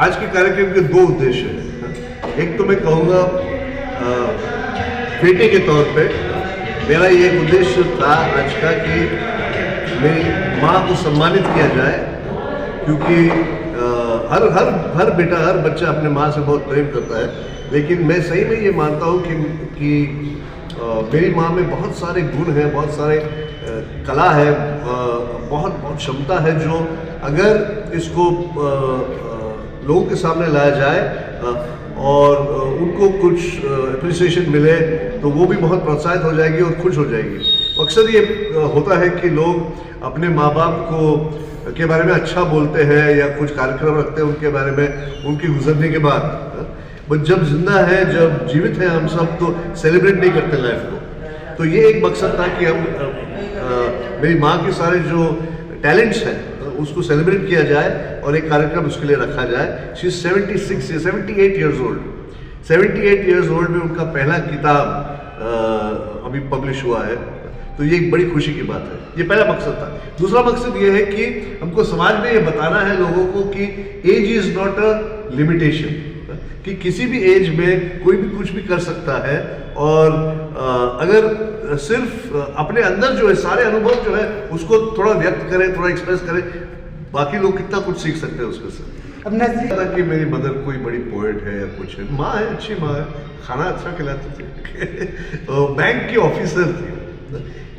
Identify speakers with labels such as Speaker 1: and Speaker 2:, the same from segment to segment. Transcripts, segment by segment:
Speaker 1: आज के कार्यक्रम के दो उद्देश्य हैं। एक तो मैं कहूँगा बेटे के तौर पे मेरा ये उद्देश्य था आज का कि मेरी माँ को सम्मानित किया जाए, क्योंकि हर बेटा, हर बच्चा अपने माँ से बहुत प्रेम करता है, लेकिन मैं सही में ये मानता हूँ कि मेरी माँ में बहुत सारे गुण हैं, बहुत सारे कला है, बहुत क्षमता है, जो अगर इसको लोगों के सामने लाया जाए और उनको कुछ अप्रिसिएशन मिले तो वो भी बहुत प्रोत्साहित हो जाएगी और खुश हो जाएगी। अक्सर ये होता है कि लोग अपने माँ बाप को के बारे में अच्छा बोलते हैं या कुछ कार्यक्रम रखते हैं उनके बारे में उनके गुजरने के बाद, बट जब जिंदा है, जब जीवित है हम सब, तो सेलिब्रेट नहीं करते लाइफ को। तो ये एक मकसद था कि हम मेरी माँ के सारे जो टैलेंट्स हैं उसको सेलिब्रेट किया जाए और एक कार्यक्रम उसके लिए रखा जाए। She is 78 years old. 78 years old में उनका पहला किताब अभी पब्लिश हुआ है, तो ये एक बड़ी खुशी की बात है। ये पहला मकसद था। दूसरा मकसद ये है कि हमको समाज में ये बताना है लोगों को कि age is not a limitation, कि किसी भी एज में कोई भी कुछ भी कर सकता है, और अगर सिर्फ अपने अंदर जो है सारे अनुभव जो है उसको थोड़ा व्यक्त करें, थोड़ा एक्सप्रेस करें, बाकी लोग कितना कुछ सीख सकते हैं उसके से। अब पता कि मेरी मदर कोई बड़ी पोएट है या कुछ है, माँ है, अच्छी माँ है, खाना अच्छा खिलाती थी। तो बैंक की ऑफिसर थी।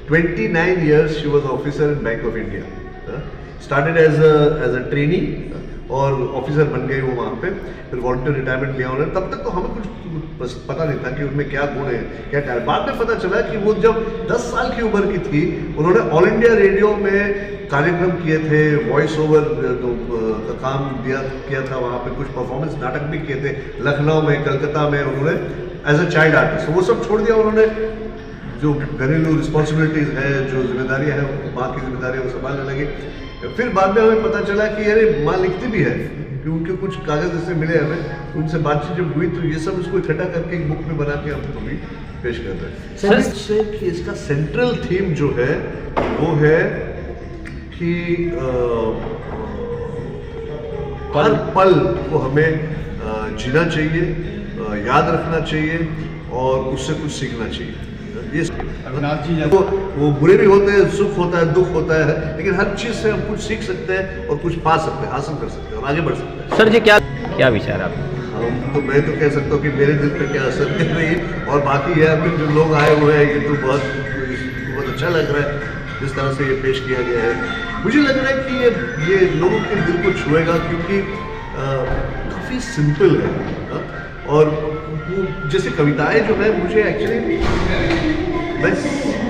Speaker 1: 29 years she was officer in Bank of India. Started as a trainee और ऑफिसर बन गई वो वहाँ पे, फिर वॉलंटियर रिटायरमेंट लिया उन्होंने। तब तक तो हमें कुछ पता नहीं था कि उनमें क्या गुण है, क्या टैलेंट। बाद में पता चला कि वो जब 10 साल की उम्र की थी, उन्होंने ऑल इंडिया रेडियो में कार्यक्रम किए थे, वॉइस ओवर का काम किया था, वहाँ पे कुछ परफॉर्मेंस नाटक भी किए थे लखनऊ में, कलकत्ता में, उन्होंने एज अ चाइल्ड आर्टिस्ट। वो सब छोड़ दिया उन्होंने, जो घरेलू रिस्पॉन्सिबिलिटीज़ है, जो जिम्मेदारियाँ हैं, माँ की जिम्मेदारियाँ वो संभालने लगी। फिर बाद में हमें पता चला कि अरे माँ लिखती भी है, कि उनके कुछ कागज़ जैसे मिले हमें, उनसे बातचीत जब हुई तो ये सब उसको इकट्ठा करके एक बुक में बना के हम भी पेश कर रहे हैं। सर इससे कि इसका सेंट्रल थीम जो है वो है कि हर पल को हमें जीना चाहिए, याद रखना चाहिए और उससे कुछ सीखना चाहिए। ये वो बुरे भी होते हैं, सुख होता है, दुख होता है, लेकिन हर चीज से हम कुछ सीख सकते हैं और कुछ पा सकते हैं, हासिल कर सकते हैं और आगे बढ़ सकते हैं।
Speaker 2: सर जी क्या विचार आप?
Speaker 1: तो मैं तो कह सकता हूँ कि मेरे दिल पे क्या असर कर रही है, और बाकी है अभी जो लोग आए हुए हैं, ये तो बहुत अच्छा लग रहा है जिस तरह से ये पेश किया गया है। मुझे लग रहा है कि ये लोगों के दिल को छुएगा, क्योंकि काफ़ी सिंपल है, और जैसे कविताएं जो है मुझे एक्चुअली मैं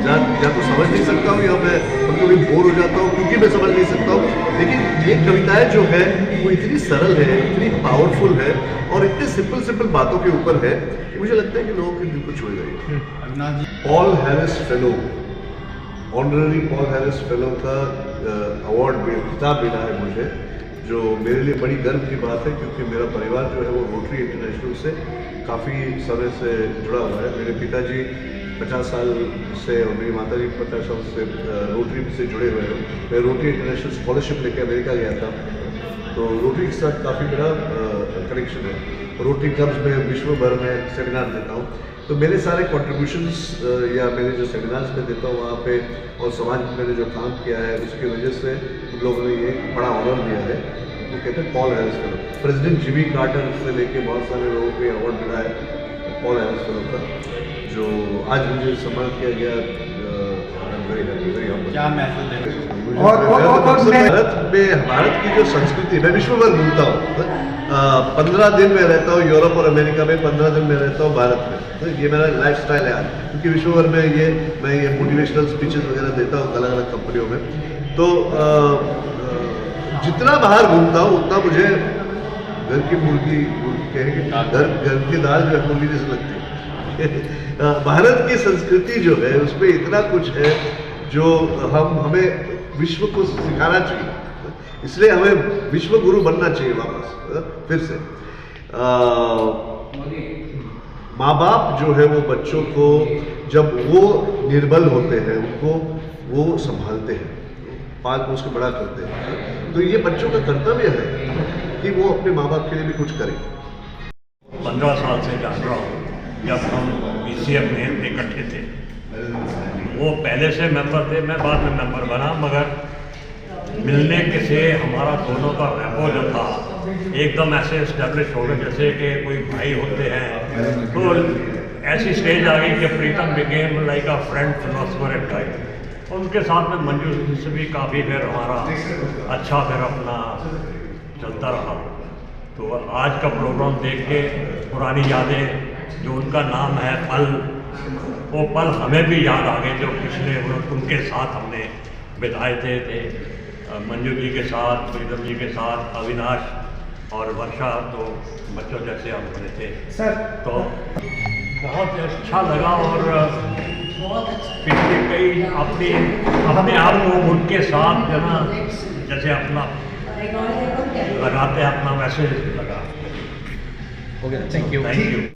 Speaker 1: या तो समझ नहीं सकता हूँ, या मैं कभी बोर हो जाता हूँ क्योंकि मैं समझ नहीं सकता हूँ, लेकिन ये कविताएं जो है वो इतनी सरल है, इतनी पावरफुल है और इतने सिंपल बातों के ऊपर है, मुझे लगता है कि लोगों के दिल को छुएगा। Paul Harris fellow, honorary Paul Harris fellow का अवार्ड खिताब मिला है मुझे, जो मेरे लिए बड़ी गर्व की बात है, क्योंकि मेरा परिवार जो है वो रोटरी इंटरनेशनल से काफ़ी समय से जुड़ा हुआ है। मेरे पिताजी 50 साल से और मेरी माताजी 50 साल से रोटरी से जुड़े हुए हैं। मैं रोटरी इंटरनेशनल स्कॉलरशिप लेके अमेरिका गया था, तो रोटरी के साथ काफ़ी मेरा कनेक्शन है। रोटरी क्लब्स में विश्व भर में सेमिनार देता हूँ, तो मेरे सारे कॉन्ट्रीब्यूशंस या मेरे जो सेमिनार्स में देता हूँ वहाँ पे, और समाज में मैंने जो काम किया है उसकी वजह से उन लोगों ने ये बड़ा ऑनर दिया है। वो कहते हैं Paul Harris fellow. President Jimmy Carter से लेके बहुत सारे लोगों को अवार्ड मिला है पॉल हैरिस फेलो का, जो आज मुझे सम्मान किया गया।
Speaker 2: क्या मैसेज है?
Speaker 1: भारत की जो संस्कृति, मैं विश्व भर घूमता हूँ, 15 दिन में रहता हूँ यूरोप और अमेरिका में, 15 दिन में रहता हूँ भारत में। तो ये मेरा लाइफ स्टाइल है आज, क्योंकि विश्व भर में मैं ये मोटिवेशनल स्पीचेस वगैरह देता हूँ अलग अलग कंपनियों में। तो जितना बाहर घूमता हूँ उतना मुझे घर की मुर्गी कहेंगे, घर की दाल जो है मुर्गी जैसे लगती है। भारत की संस्कृति जो है उसमें इतना कुछ है जो हमें विश्व को सिखाना चाहिए, इसलिए हमें विश्व गुरु बनना चाहिए वापस फिर से। माँ बाप जो है वो बच्चों को जब वो निर्बल होते हैं उनको वो संभालते हैं, पाल पोस के बड़ा करते हैं, तो ये बच्चों का कर्तव्य है कि वो अपने माँ बाप के लिए भी कुछ करें।
Speaker 3: 15 साल से जान रहा हूँ, जब हम BCF में इकट्ठे थे। वो पहले से मेंबर थे, मैं बाद में मेंबर बना, मगर मिलने के से हमारा दोनों का रैपो जो था एकदम ऐसे इस्टेब्लिश हो गए जैसे कि कोई भाई होते हैं। तो ऐसी स्टेज आ गई कि Pritam became like a friend, philosopher and guide. उनके साथ में मंजू से भी काफ़ी फिर हमारा अच्छा फिर अपना चलता रहा। तो आज का प्रोग्राम देख के पुरानी यादें, जो उनका नाम है पल, वो पल हमें भी याद आ गए जो पिछले उनके साथ हमने बिताए थे मंजू जी के साथ, प्रीतम जी के साथ, अविनाश और वर्षा, तो बच्चों जैसे हम बने थे सर। तो बहुत अच्छा लगा और पिछले कई अपने आप को उनके साथ जो ना जैसे अपना लगाते अपना वैसे लगा।
Speaker 2: Okay, thank you.